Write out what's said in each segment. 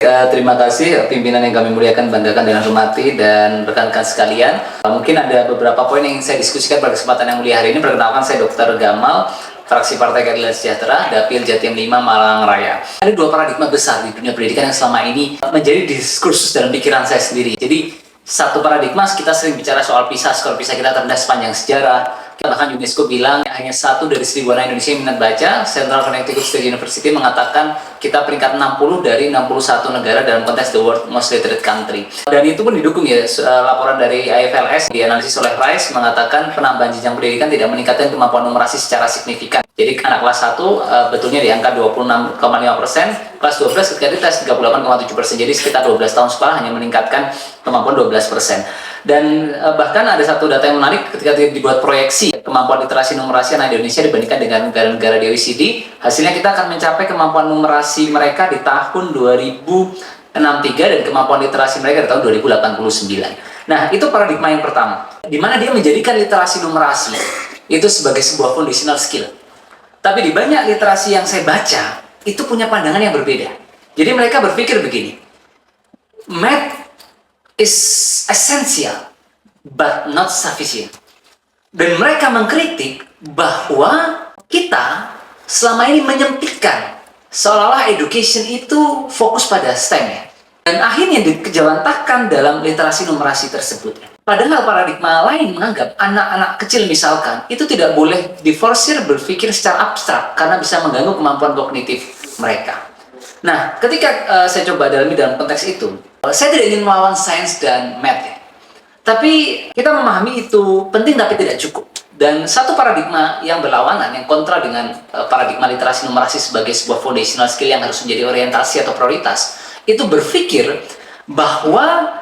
Terima kasih pimpinan yang kami muliakan, banggakan, dan hormati, dan rekan-rekan sekalian. Mungkin ada beberapa poin yang ingin saya diskusikan pada kesempatan yang mulia hari ini. Perkenalkan, saya Dr. Gamal, fraksi Partai Keadilan Sejahtera, Dapil Jatim 5, Malang Raya. Ada dua paradigma besar di dunia pendidikan yang selama ini menjadi diskursus dalam pikiran saya sendiri. Jadi, satu paradigma, kita sering bicara soal PISA, skor PISA kita terendah sepanjang sejarah. Bahkan UNESCO bilang hanya 1 dari 1.000 anak Indonesia yang minat baca. Central Connecticut State University mengatakan kita peringkat 60 dari 61 negara dalam konteks the world most literate country. Dan itu pun didukung ya, laporan dari IFLS dianalisis oleh Rice mengatakan penambahan jenjang pendidikan tidak meningkatkan kemampuan numerasi secara signifikan. Jadi anak kelas 1 betulnya di angka 26,5%, kelas 12 ketika dites 38,7%. Jadi sekitar 12 tahun sekolah hanya meningkatkan kemampuan 12%. Dan bahkan ada satu data yang menarik ketika dibuat proyeksi kemampuan literasi numerasi anak Indonesia dibandingkan dengan negara-negara di OECD, hasilnya kita akan mencapai kemampuan numerasi mereka di tahun 2063 dan kemampuan literasi mereka di tahun 2089. Nah, itu paradigma yang pertama, di mana dia menjadikan literasi numerasi itu sebagai sebuah foundational skill. Tapi di banyak literasi yang saya baca, itu punya pandangan yang berbeda. Jadi mereka berpikir begini, math is essential, but not sufficient. Dan mereka mengkritik bahwa kita selama ini menyempitkan, seolah-olah education itu fokus pada STEM ya. Dan akhirnya dikejawantahkan dalam literasi numerasi tersebut. Padahal paradigma lain menganggap anak-anak kecil misalkan, itu tidak boleh diforsir berpikir secara abstrak, karena bisa mengganggu kemampuan kognitif mereka. Nah, ketika saya coba dalami dalam konteks itu, saya tidak ingin melawan sains dan math ya. Tapi kita memahami itu penting tapi tidak cukup. Dan satu paradigma yang berlawanan, yang kontra dengan paradigma literasi numerasi sebagai sebuah foundational skill yang harus menjadi orientasi atau prioritas, itu berpikir bahwa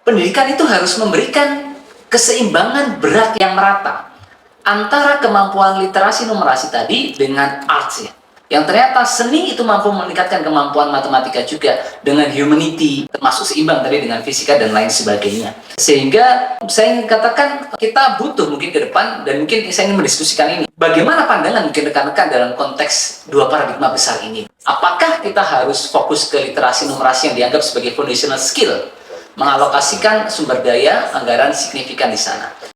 pendidikan itu harus memberikan keseimbangan berat yang merata antara kemampuan literasi numerasi tadi dengan arts ya. Yang ternyata seni itu mampu meningkatkan kemampuan matematika juga dengan humanity, termasuk seimbang tadi dengan fisika dan lain sebagainya. Sehingga saya ingin katakan kita butuh mungkin ke depan, dan mungkin saya ingin mendiskusikan ini. Bagaimana pandangan mungkin rekan-rekan dalam konteks dua paradigma besar ini? Apakah kita harus fokus ke literasi numerasi yang dianggap sebagai foundational skill, mengalokasikan sumber daya anggaran signifikan di sana?